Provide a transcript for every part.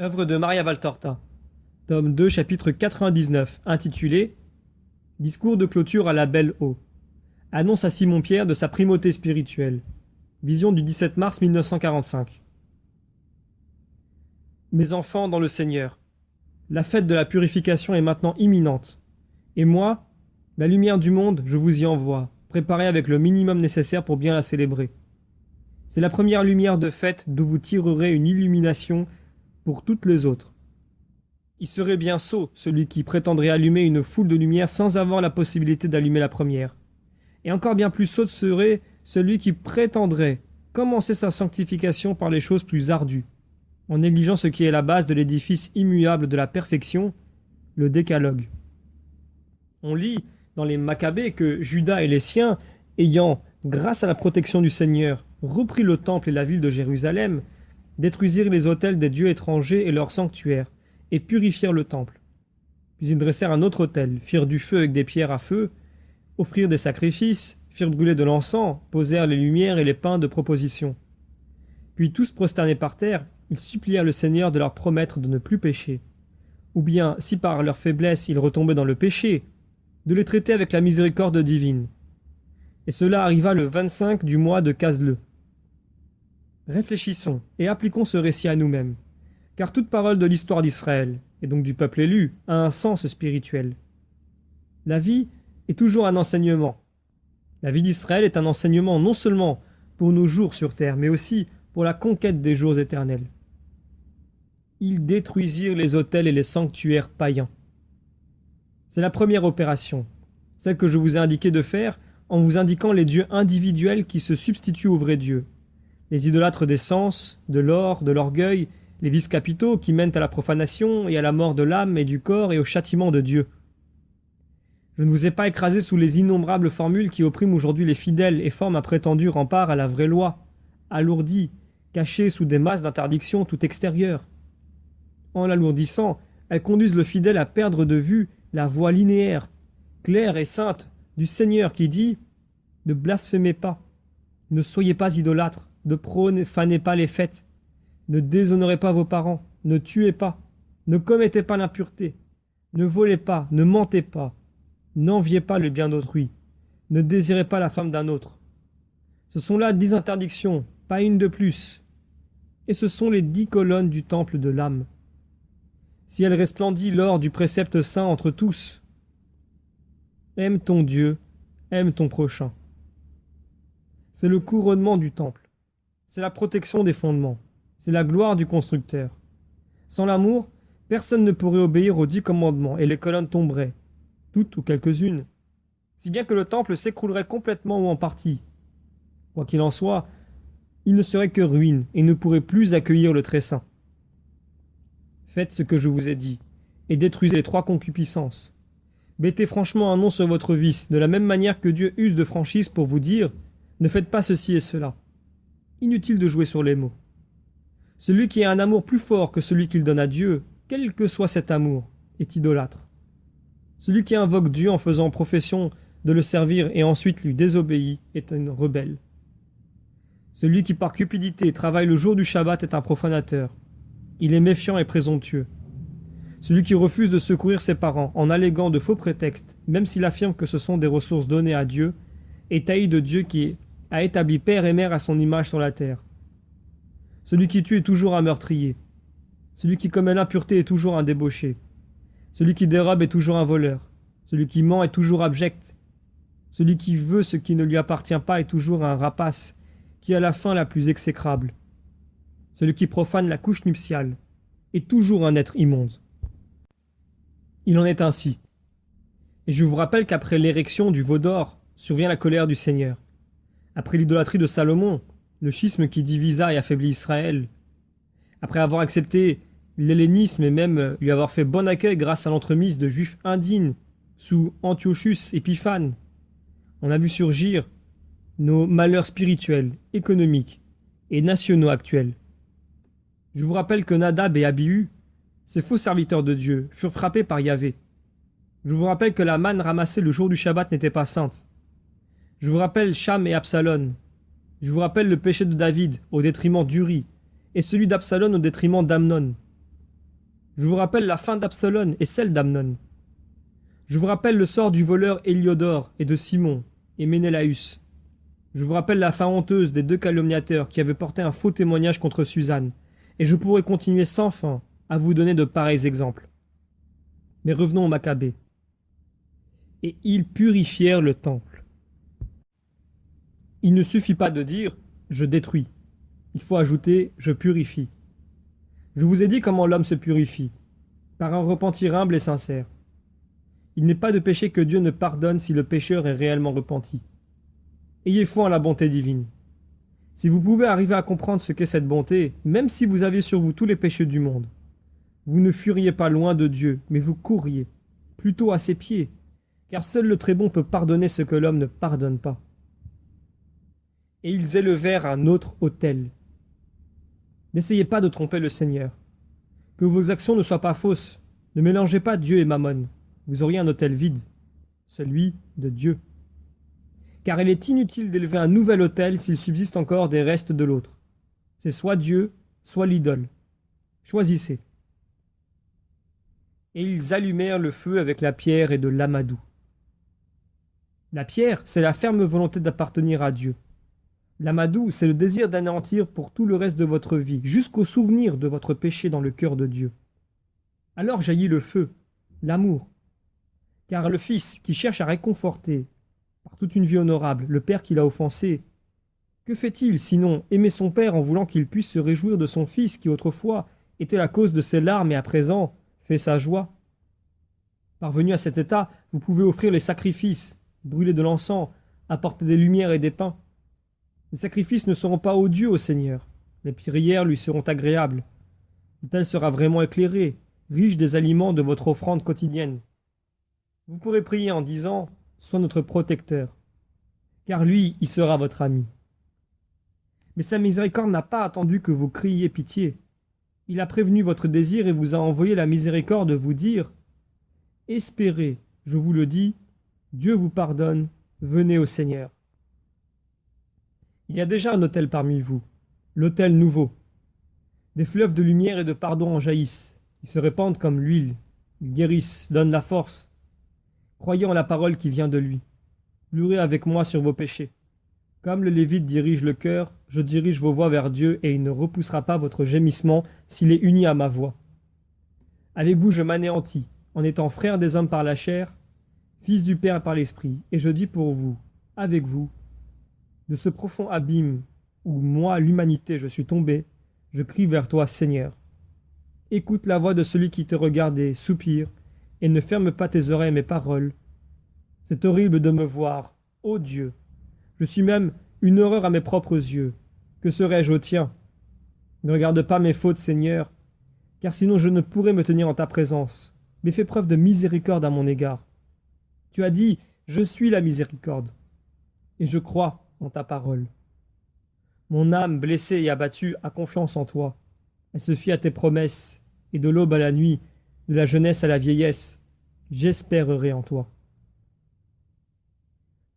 Œuvre de Maria Valtorta, tome 2, chapitre 99, intitulé Discours de clôture à la Belle Eau. Annonce à Simon-Pierre de sa primauté spirituelle. Vision du 17 mars 1945. Mes enfants dans le Seigneur, la fête de la purification est maintenant imminente. Et moi, la lumière du monde, je vous y envoie, préparée avec le minimum nécessaire pour bien la célébrer. C'est la première lumière de fête d'où vous tirerez une illumination pour toutes les autres. Il serait bien sot, celui qui prétendrait allumer une foule de lumières sans avoir la possibilité d'allumer la première. Et encore bien plus sot serait celui qui prétendrait commencer sa sanctification par les choses plus ardues, en négligeant ce qui est la base de l'édifice immuable de la perfection, le décalogue. On lit dans les Maccabées que Juda et les siens, ayant, grâce à la protection du Seigneur, repris le temple et la ville de Jérusalem, détruisirent les autels des dieux étrangers et leurs sanctuaires, et purifièrent le temple. Puis ils dressèrent un autre autel, firent du feu avec des pierres à feu, offrirent des sacrifices, firent brûler de l'encens, posèrent les lumières et les pains de proposition. Puis tous prosternés par terre, ils supplièrent le Seigneur de leur promettre de ne plus pécher. Ou bien, si par leur faiblesse ils retombaient dans le péché, de les traiter avec la miséricorde divine. Et cela arriva le 25 du mois de Casleu. Réfléchissons et appliquons ce récit à nous-mêmes, car toute parole de l'histoire d'Israël, et donc du peuple élu, a un sens spirituel. La vie est toujours un enseignement. La vie d'Israël est un enseignement non seulement pour nos jours sur terre, mais aussi pour la conquête des jours éternels. Ils détruisirent les autels et les sanctuaires païens. C'est la première opération, celle que je vous ai indiqué de faire en vous indiquant les dieux individuels qui se substituent au vrai Dieu, les idolâtres des sens, de l'or, de l'orgueil, les vices capitaux qui mènent à la profanation et à la mort de l'âme et du corps et au châtiment de Dieu. Je ne vous ai pas écrasé sous les innombrables formules qui oppriment aujourd'hui les fidèles et forment un prétendu rempart à la vraie loi, alourdi, caché sous des masses d'interdictions tout extérieures. En l'alourdissant, elles conduisent le fidèle à perdre de vue la voie linéaire, claire et sainte du Seigneur qui dit « Ne blasphémez pas, ne soyez pas idolâtres, ne profanez pas les fêtes, ne déshonorez pas vos parents, ne tuez pas, ne commettez pas l'impureté, ne volez pas, ne mentez pas, n'enviez pas le bien d'autrui, ne désirez pas la femme d'un autre. » Ce sont là 10 interdictions, pas une de plus. Et ce sont les 10 colonnes du temple de l'âme. Si elle resplendit l'or du précepte saint entre tous, aime ton Dieu, aime ton prochain. C'est le couronnement du temple. C'est la protection des fondements. C'est la gloire du constructeur. Sans l'amour, personne ne pourrait obéir aux 10 commandements et les colonnes tomberaient, toutes ou quelques-unes, si bien que le temple s'écroulerait complètement ou en partie. Quoi qu'il en soit, il ne serait que ruine et ne pourrait plus accueillir le très saint. Faites ce que je vous ai dit, et détruisez les 3 concupiscences. Mettez franchement un nom sur votre vice, de la même manière que Dieu use de franchise pour vous dire « Ne faites pas ceci et cela ». Inutile de jouer sur les mots. Celui qui a un amour plus fort que celui qu'il donne à Dieu, quel que soit cet amour, est idolâtre. Celui qui invoque Dieu en faisant profession de le servir et ensuite lui désobéit est un rebelle. Celui qui par cupidité travaille le jour du Shabbat est un profanateur. Il est méfiant et présomptueux. Celui qui refuse de secourir ses parents en alléguant de faux prétextes, même s'il affirme que ce sont des ressources données à Dieu, est haï de Dieu qui a établi père et mère à son image sur la terre. Celui qui tue est toujours un meurtrier. Celui qui commet l'impureté est toujours un débauché. Celui qui dérobe est toujours un voleur. Celui qui ment est toujours abject. Celui qui veut ce qui ne lui appartient pas est toujours un rapace, qui a la fin la plus exécrable. Celui qui profane la couche nuptiale est toujours un être immonde. Il en est ainsi. Et je vous rappelle qu'après l'érection du veau d'or survient la colère du Seigneur. Après l'idolâtrie de Salomon, le schisme qui divisa et affaiblit Israël, après avoir accepté l'hellénisme et même lui avoir fait bon accueil grâce à l'entremise de juifs indignes sous Antiochus Épiphane, on a vu surgir nos malheurs spirituels, économiques et nationaux actuels. Je vous rappelle que Nadab et Abihu, ces faux serviteurs de Dieu, furent frappés par Yahvé. Je vous rappelle que la manne ramassée le jour du Shabbat n'était pas sainte. Je vous rappelle Cham et Absalom. Je vous rappelle le péché de David au détriment d'Uri et celui d'Absalom au détriment d'Amnon. Je vous rappelle la fin d'Absalom et celle d'Amnon. Je vous rappelle le sort du voleur Héliodore et de Simon et Ménélaüs. Je vous rappelle la fin honteuse des deux calomniateurs qui avaient porté un faux témoignage contre Suzanne, et je pourrais continuer sans fin à vous donner de pareils exemples. Mais revenons aux Maccabées. Et ils purifièrent le temple. Il ne suffit pas de dire « je détruis ». Il faut ajouter « je purifie ». Je vous ai dit comment l'homme se purifie, par un repentir humble et sincère. Il n'est pas de péché que Dieu ne pardonne si le pécheur est réellement repenti. Ayez foi en la bonté divine. Si vous pouvez arriver à comprendre ce qu'est cette bonté, même si vous aviez sur vous tous les péchés du monde, vous ne fuiriez pas loin de Dieu, mais vous courriez, plutôt à ses pieds, car seul le très bon peut pardonner ce que l'homme ne pardonne pas. Et ils élevèrent un autre autel. N'essayez pas de tromper le Seigneur. Que vos actions ne soient pas fausses. Ne mélangez pas Dieu et Mammon. Vous auriez un autel vide, celui de Dieu. Car il est inutile d'élever un nouvel autel s'il subsiste encore des restes de l'autre. C'est soit Dieu, soit l'idole. Choisissez. Et ils allumèrent le feu avec la pierre et de l'amadou. La pierre, c'est la ferme volonté d'appartenir à Dieu. L'amadou, c'est le désir d'anéantir pour tout le reste de votre vie, jusqu'au souvenir de votre péché dans le cœur de Dieu. Alors jaillit le feu, l'amour. Car le Fils qui cherche à réconforter, par toute une vie honorable, le Père qu'il a offensé, que fait-il sinon aimer son Père en voulant qu'il puisse se réjouir de son Fils qui autrefois était la cause de ses larmes et à présent fait sa joie? Parvenu à cet état, vous pouvez offrir les sacrifices, brûler de l'encens, apporter des lumières et des pains. Les sacrifices ne seront pas odieux au Seigneur, les prières lui seront agréables. L'autel sera vraiment éclairé, riche des aliments de votre offrande quotidienne. Vous pourrez prier en disant « Sois notre protecteur », car lui, il sera votre ami. Mais sa miséricorde n'a pas attendu que vous criiez pitié. Il a prévenu votre désir et vous a envoyé la miséricorde de vous dire « Espérez, je vous le dis, Dieu vous pardonne, venez au Seigneur. » Il y a déjà un autel parmi vous, l'autel nouveau. Des fleuves de lumière et de pardon en jaillissent. Ils se répandent comme l'huile. Ils guérissent, donnent la force. Croyez en la parole qui vient de lui. Pleurez avec moi sur vos péchés. Comme le Lévite dirige le cœur, je dirige vos voix vers Dieu et il ne repoussera pas votre gémissement s'il est uni à ma voix. Avec vous je m'anéantis, en étant frère des hommes par la chair, fils du Père par l'Esprit, et je dis pour vous, avec vous, de ce profond abîme où moi, l'humanité, je suis tombé, je crie vers toi, Seigneur. Écoute la voix de celui qui te regarde et soupire, et ne ferme pas tes oreilles à mes paroles. C'est horrible de me voir, ô Dieu. Je suis même une horreur à mes propres yeux. Que serais-je au tien? Ne regarde pas mes fautes, Seigneur, car sinon je ne pourrais me tenir en ta présence, mais fais preuve de miséricorde à mon égard. Tu as dit, je suis la miséricorde, et je crois en ta parole. Mon âme blessée et abattue a confiance en toi. Elle se fie à tes promesses, et de l'aube à la nuit, de la jeunesse à la vieillesse, j'espérerai en toi.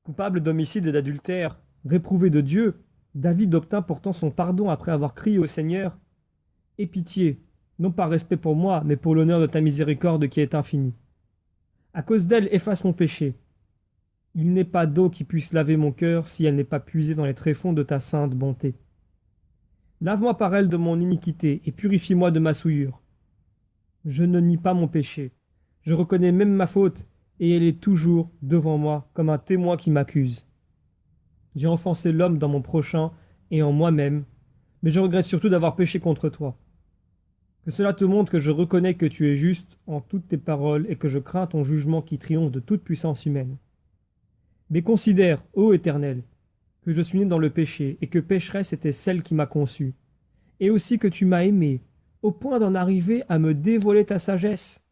Coupable d'homicide et d'adultère, réprouvé de Dieu, David obtint pourtant son pardon après avoir crié au Seigneur « Aie pitié, non par respect pour moi, mais pour l'honneur de ta miséricorde qui est infinie. À cause d'elle, efface mon péché. Il n'est pas d'eau qui puisse laver mon cœur si elle n'est pas puisée dans les tréfonds de ta sainte bonté. Lave-moi par elle de mon iniquité et purifie-moi de ma souillure. Je ne nie pas mon péché. Je reconnais même ma faute et elle est toujours devant moi comme un témoin qui m'accuse. J'ai offensé l'homme dans mon prochain et en moi-même, mais je regrette surtout d'avoir péché contre toi. Que cela te montre que je reconnais que tu es juste en toutes tes paroles et que je crains ton jugement qui triomphe de toute puissance humaine. Mais considère, ô Éternel, que je suis né dans le péché et que pécheresse était celle qui m'a conçu, et aussi que tu m'as aimé, au point d'en arriver à me dévoiler ta sagesse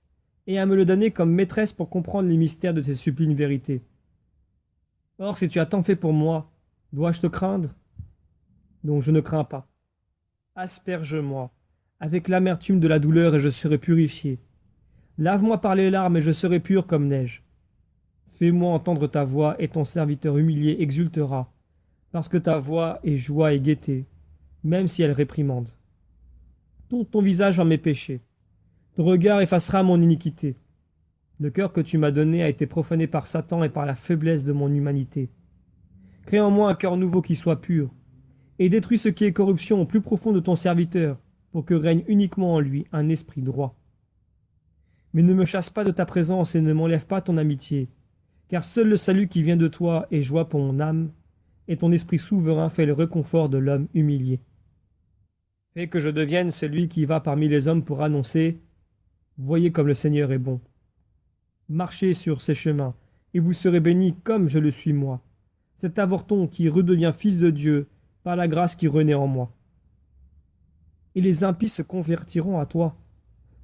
et à me le donner comme maîtresse pour comprendre les mystères de tes sublimes vérités. Or, si tu as tant fait pour moi, dois-je te craindre? Donc je ne crains pas. Asperge-moi avec l'amertume de la douleur et je serai purifié. Lave-moi par les larmes et je serai pur comme neige. Fais-moi entendre ta voix et ton serviteur humilié exultera, parce que ta voix est joie et gaieté, même si elle réprimande. Tourne ton visage vers mes péchés. Ton regard effacera mon iniquité. Le cœur que tu m'as donné a été profané par Satan et par la faiblesse de mon humanité. Crée en moi un cœur nouveau qui soit pur, et détruis ce qui est corruption au plus profond de ton serviteur, pour que règne uniquement en lui un esprit droit. Mais ne me chasse pas de ta présence et ne m'enlève pas ton amitié, car seul le salut qui vient de toi est joie pour mon âme, et ton esprit souverain fait le réconfort de l'homme humilié. Fais que je devienne celui qui va parmi les hommes pour annoncer « Voyez comme le Seigneur est bon ». Marchez sur ses chemins, et vous serez bénis comme je le suis moi, cet avorton qui redevient fils de Dieu par la grâce qui renaît en moi. Et les impies se convertiront à toi.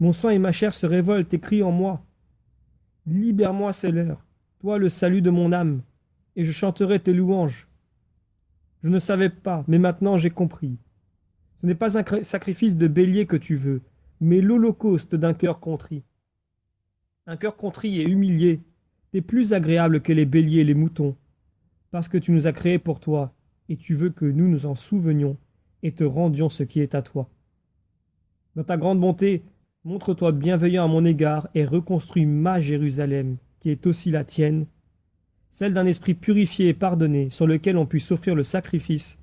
Mon sang et ma chair se révoltent et crient en moi. Libère-moi, c'est l'heure, toi le salut de mon âme, et je chanterai tes louanges. Je ne savais pas, mais maintenant j'ai compris. Ce n'est pas un sacrifice de bélier que tu veux, mais l'holocauste d'un cœur contrit. Un cœur contrit et humilié est plus agréable que les béliers et les moutons, parce que tu nous as créés pour toi, et tu veux que nous nous en souvenions et te rendions ce qui est à toi. Dans ta grande bonté, montre-toi bienveillant à mon égard et reconstruis ma Jérusalem, qui est aussi la tienne, celle d'un esprit purifié et pardonné, sur lequel on puisse offrir le sacrifice,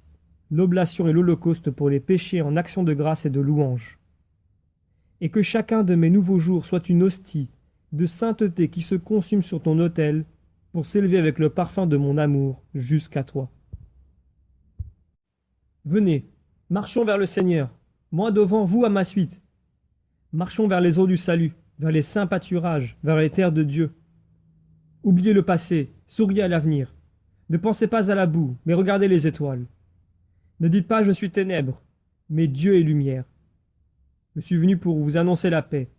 l'oblation et l'holocauste pour les péchés en action de grâce et de louange. Et que chacun de mes nouveaux jours soit une hostie de sainteté qui se consume sur ton autel pour s'élever avec le parfum de mon amour jusqu'à toi. Venez, marchons vers le Seigneur, moi devant, vous à ma suite. Marchons vers les eaux du salut, vers les saints pâturages, vers les terres de Dieu. Oubliez le passé, souriez à l'avenir. Ne pensez pas à la boue, mais regardez les étoiles. Ne dites pas je suis ténèbres, mais Dieu est lumière. Je suis venu pour vous annoncer la paix,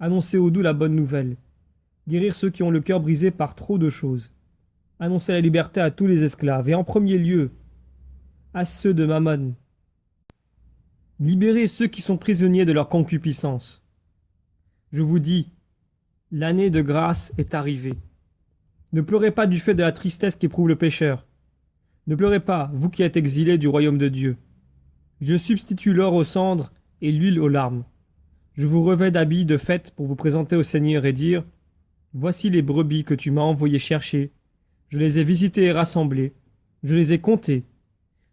annoncer aux doux la bonne nouvelle, guérir ceux qui ont le cœur brisé par trop de choses, annoncer la liberté à tous les esclaves, et en premier lieu à ceux de Mammon. Libérer ceux qui sont prisonniers de leur concupiscence. Je vous dis, l'année de grâce est arrivée. Ne pleurez pas du fait de la tristesse qu'éprouve le pécheur. Ne pleurez pas, vous qui êtes exilés du royaume de Dieu. Je substitue l'or aux cendres et l'huile aux larmes. Je vous revêts d'habits de fête pour vous présenter au Seigneur et dire « Voici les brebis que tu m'as envoyé chercher. Je les ai visitées et rassemblées. Je les ai comptées.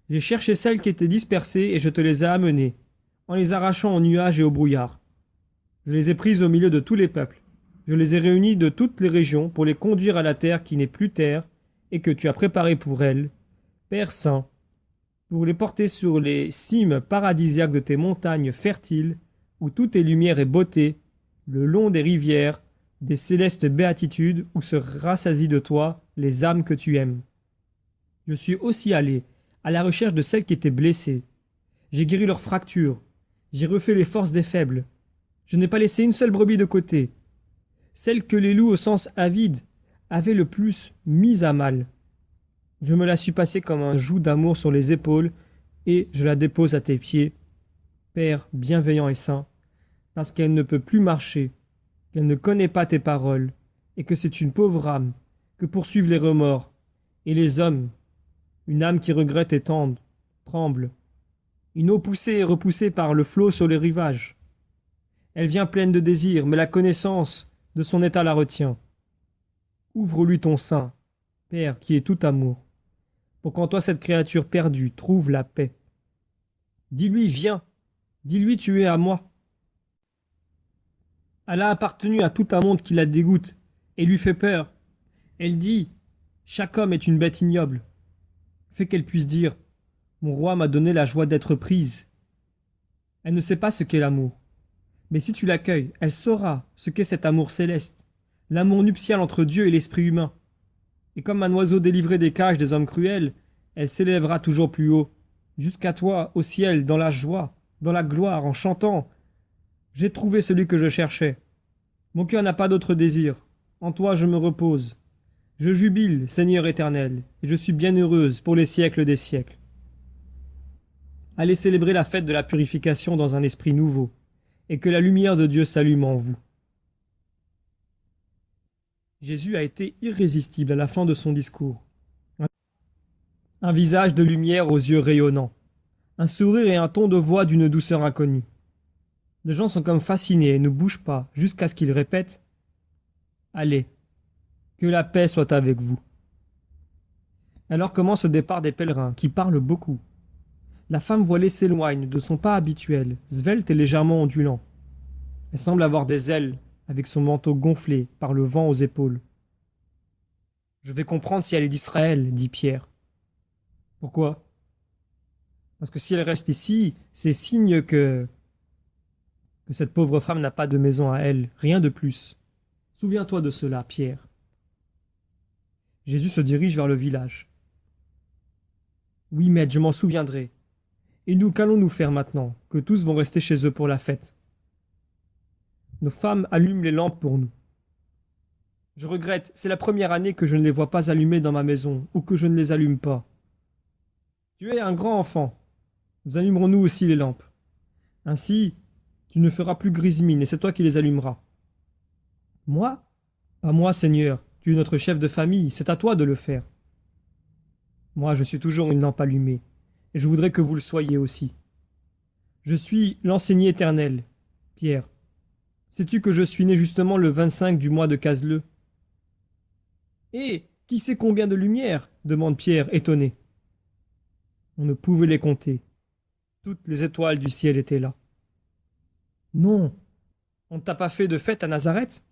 J'ai cherché celles qui étaient dispersées et je te les ai amenées, en les arrachant aux nuages et au brouillard. Je les ai prises au milieu de tous les peuples. Je les ai réunies de toutes les régions pour les conduire à la terre qui n'est plus terre et que tu as préparée pour elles, Père saint, pour les porter sur les cimes paradisiaques de tes montagnes fertiles, où tout est lumière et beauté, le long des rivières, des célestes béatitudes, où se rassasient de toi les âmes que tu aimes. Je suis aussi allé à la recherche de celles qui étaient blessées. J'ai guéri leurs fractures, j'ai refait les forces des faibles. Je n'ai pas laissé une seule brebis de côté. Celle que les loups au sens avide avaient le plus mise à mal. Je me la suis passée comme un joug d'amour sur les épaules et je la dépose à tes pieds, Père bienveillant et saint, parce qu'elle ne peut plus marcher, qu'elle ne connaît pas tes paroles, et que c'est une pauvre âme que poursuivent les remords, et les hommes, une âme qui regrette et tremble, une eau poussée et repoussée par le flot sur les rivages. Elle vient pleine de désirs, mais la connaissance de son état la retient. Ouvre-lui ton sein, Père qui est tout amour, pour qu'en toi cette créature perdue trouve la paix. Dis-lui, viens, dis-lui, tu es à moi. Elle a appartenu à tout un monde qui la dégoûte et lui fait peur. Elle dit, chaque homme est une bête ignoble. Fais qu'elle puisse dire, mon roi m'a donné la joie d'être prise. Elle ne sait pas ce qu'est l'amour. Mais si tu l'accueilles, elle saura ce qu'est cet amour céleste, l'amour nuptial entre Dieu et l'esprit humain. Et comme un oiseau délivré des cages des hommes cruels, elle s'élèvera toujours plus haut, jusqu'à toi, au ciel, dans la joie, dans la gloire, en chantant « J'ai trouvé celui que je cherchais. Mon cœur n'a pas d'autre désir. En toi je me repose. Je jubile, Seigneur éternel, et je suis bienheureuse pour les siècles des siècles. » Allez célébrer la fête de la purification dans un esprit nouveau, et que la lumière de Dieu s'allume en vous. Jésus a été irrésistible à la fin de son discours. Un visage de lumière aux yeux rayonnants, un sourire et un ton de voix d'une douceur inconnue. Les gens sont comme fascinés et ne bougent pas jusqu'à ce qu'ils répètent « Allez, que la paix soit avec vous ». Alors commence le départ des pèlerins, qui parlent beaucoup. La femme voilée s'éloigne de son pas habituel, svelte et légèrement ondulant. Elle semble avoir des ailes, avec son manteau gonflé par le vent aux épaules. « Je vais comprendre si elle est d'Israël, dit Pierre. Pourquoi? Parce que si elle reste ici, c'est signe que cette pauvre femme n'a pas de maison à elle, rien de plus. Souviens-toi de cela, Pierre. » Jésus se dirige vers le village. Oui, maître, je m'en souviendrai. Et nous, qu'allons-nous faire maintenant, que tous vont rester chez eux pour la fête? Nos femmes allument les lampes pour nous. Je regrette, c'est la première année que je ne les vois pas allumées dans ma maison, ou que je ne les allume pas. Tu es un grand enfant. Nous allumerons nous aussi les lampes. Ainsi, tu ne feras plus grise mine, et c'est toi qui les allumeras. Moi? Pas moi, Seigneur. Tu es notre chef de famille, c'est à toi de le faire. Moi, je suis toujours une lampe allumée, et je voudrais que vous le soyez aussi. Je suis l'enseigné éternel, Pierre. Sais-tu que je suis né justement le 25 du mois de Caseleu? Et qui sait combien de lumières? Demande Pierre, étonné. On ne pouvait les compter. Toutes les étoiles du ciel étaient là. Non, on ne t'a pas fait de fête à Nazareth?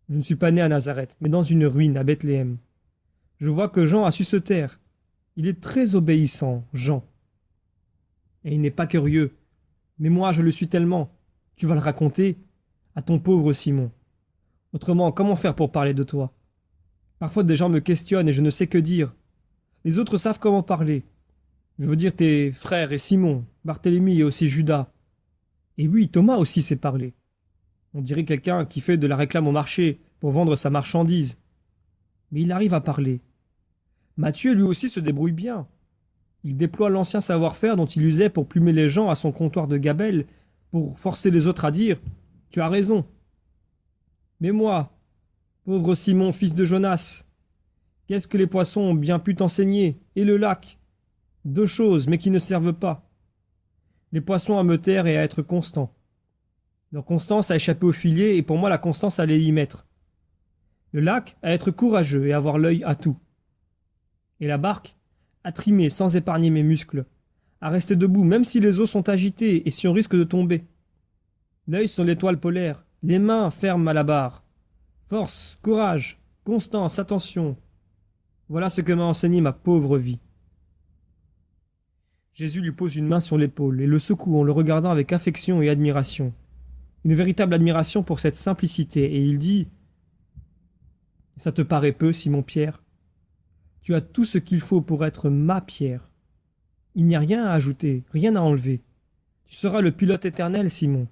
Je ne suis pas né à Nazareth, mais dans une ruine à Bethléem. Je vois que Jean a su se taire. Il est très obéissant, Jean. Et il n'est pas curieux. Mais moi, je le suis tellement. Tu vas le raconter à ton pauvre Simon. Autrement, comment faire pour parler de toi? Parfois des gens me questionnent et je ne sais que dire. Les autres savent comment parler. Je veux dire tes frères et Simon, Barthélemy et aussi Judas. Et oui, Thomas aussi sait parler. On dirait quelqu'un qui fait de la réclame au marché pour vendre sa marchandise. Mais il arrive à parler. Matthieu lui aussi se débrouille bien. Il déploie l'ancien savoir-faire dont il usait pour plumer les gens à son comptoir de gabelle, pour forcer les autres à dire « Tu as raison ». Mais moi, pauvre Simon, fils de Jonas, qu'est-ce que les poissons ont bien pu t'enseigner, et le lac? Deux choses, mais qui ne servent pas. Les poissons à me taire et à être constant. Leur constance a échappé au filet, et pour moi la constance allait y mettre. Le lac à être courageux et avoir l'œil à tout. Et la barque à trimer sans épargner mes muscles, à rester debout même si les eaux sont agitées et si on risque de tomber. L'œil sur l'étoile polaire, les mains fermes à la barre. Force, courage, constance, attention. Voilà ce que m'a enseigné ma pauvre vie. Jésus lui pose une main sur l'épaule et le secoue en le regardant avec affection et admiration. Une véritable admiration pour cette simplicité, et il dit « Ça te paraît peu, Simon-Pierre? Tu as tout ce qu'il faut pour être ma Pierre. Il n'y a rien à ajouter, rien à enlever. Tu seras le pilote éternel, Simon.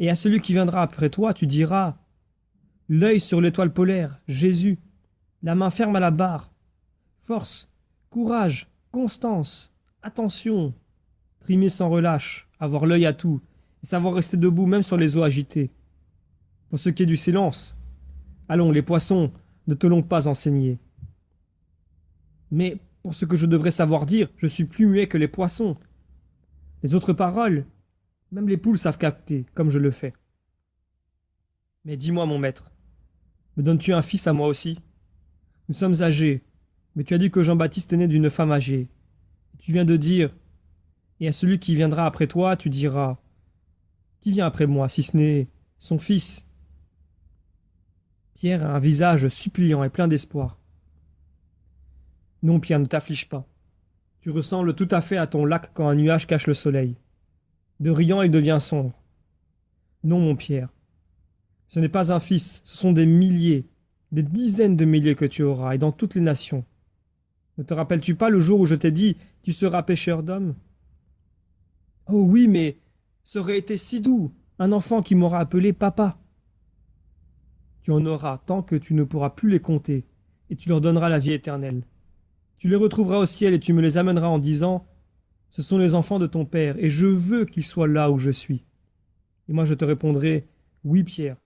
Et à celui qui viendra après toi, tu diras « L'œil sur l'étoile polaire, Jésus, la main ferme à la barre. Force, courage, constance, attention, trimer sans relâche, avoir l'œil à tout, et savoir rester debout même sur les eaux agitées. Pour ce qui est du silence, allons, les poissons ne te l'ont pas enseigné. Mais pour ce que je devrais savoir dire, je suis plus muet que les poissons. Les autres paroles, même les poules savent capter, comme je le fais. Mais dis-moi, mon maître, me donnes-tu un fils à moi aussi? Nous sommes âgés, mais tu as dit que Jean-Baptiste est né d'une femme âgée. Et tu viens de dire, et à celui qui viendra après toi, tu diras, qui vient après moi, si ce n'est son fils? Pierre a un visage suppliant et plein d'espoir. Non, Pierre, ne t'afflige pas. Tu ressembles tout à fait à ton lac quand un nuage cache le soleil. De riant, il devient sombre. Non, mon Pierre. Ce n'est pas un fils, ce sont des milliers, des dizaines de milliers que tu auras, et dans toutes les nations. Ne te rappelles-tu pas le jour où je t'ai dit « Tu seras pêcheur d'hommes » ? Oh oui, mais ça aurait été si doux, un enfant qui m'aura appelé papa. Tu en auras tant que tu ne pourras plus les compter, et tu leur donneras la vie éternelle. Tu les retrouveras au ciel et tu me les amèneras en disant « Ce sont les enfants de ton Père, et je veux qu'ils soient là où je suis. » Et moi je te répondrai « Oui, Pierre,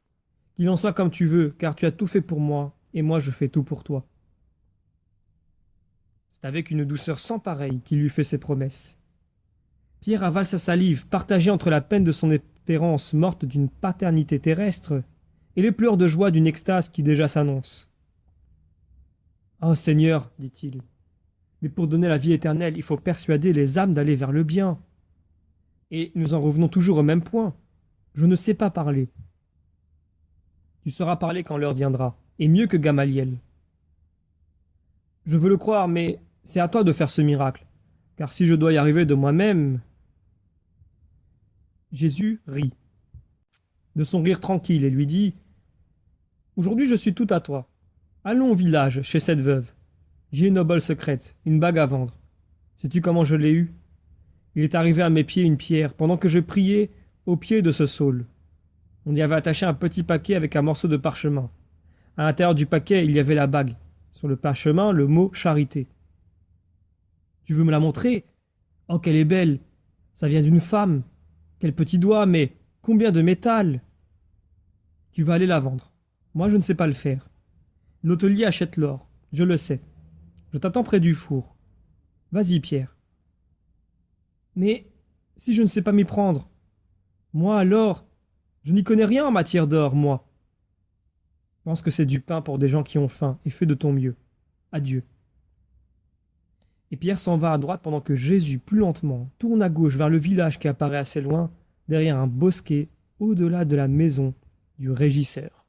qu'il en soit comme tu veux, car tu as tout fait pour moi, et moi je fais tout pour toi. » C'est avec une douceur sans pareille qu'il lui fait ses promesses. Pierre avale sa salive, partagée entre la peine de son espérance morte d'une paternité terrestre et les pleurs de joie d'une extase qui déjà s'annonce. « Oh Seigneur, dit-il, mais pour donner la vie éternelle, il faut persuader les âmes d'aller vers le bien. Et nous en revenons toujours au même point. Je ne sais pas parler. Tu sauras parler quand l'heure viendra, et mieux que Gamaliel. Je veux le croire, mais c'est à toi de faire ce miracle, car si je dois y arriver de moi-même... » Jésus rit, de son rire tranquille, et lui dit « Aujourd'hui je suis tout à toi. Allons au village, chez cette veuve. J'ai une obole secrète, une bague à vendre. Sais-tu comment je l'ai eue? Il est arrivé à mes pieds une pierre, pendant que je priais au pied de ce saule. On y avait attaché un petit paquet avec un morceau de parchemin. À l'intérieur du paquet, il y avait la bague. Sur le parchemin, le mot charité. Tu veux me la montrer? Oh, qu'elle est belle! Ça vient d'une femme. Quel petit doigt, mais combien de métal! Tu vas aller la vendre. Moi, je ne sais pas le faire. L'hôtelier achète l'or, je le sais. Je t'attends près du four. Vas-y, Pierre. Mais si je ne sais pas m'y prendre, moi alors, je n'y connais rien en matière d'or, moi. Pense que c'est du pain pour des gens qui ont faim, et fais de ton mieux. Adieu. Et Pierre s'en va à droite pendant que Jésus, plus lentement, tourne à gauche vers le village qui apparaît assez loin, derrière un bosquet, au-delà de la maison du régisseur.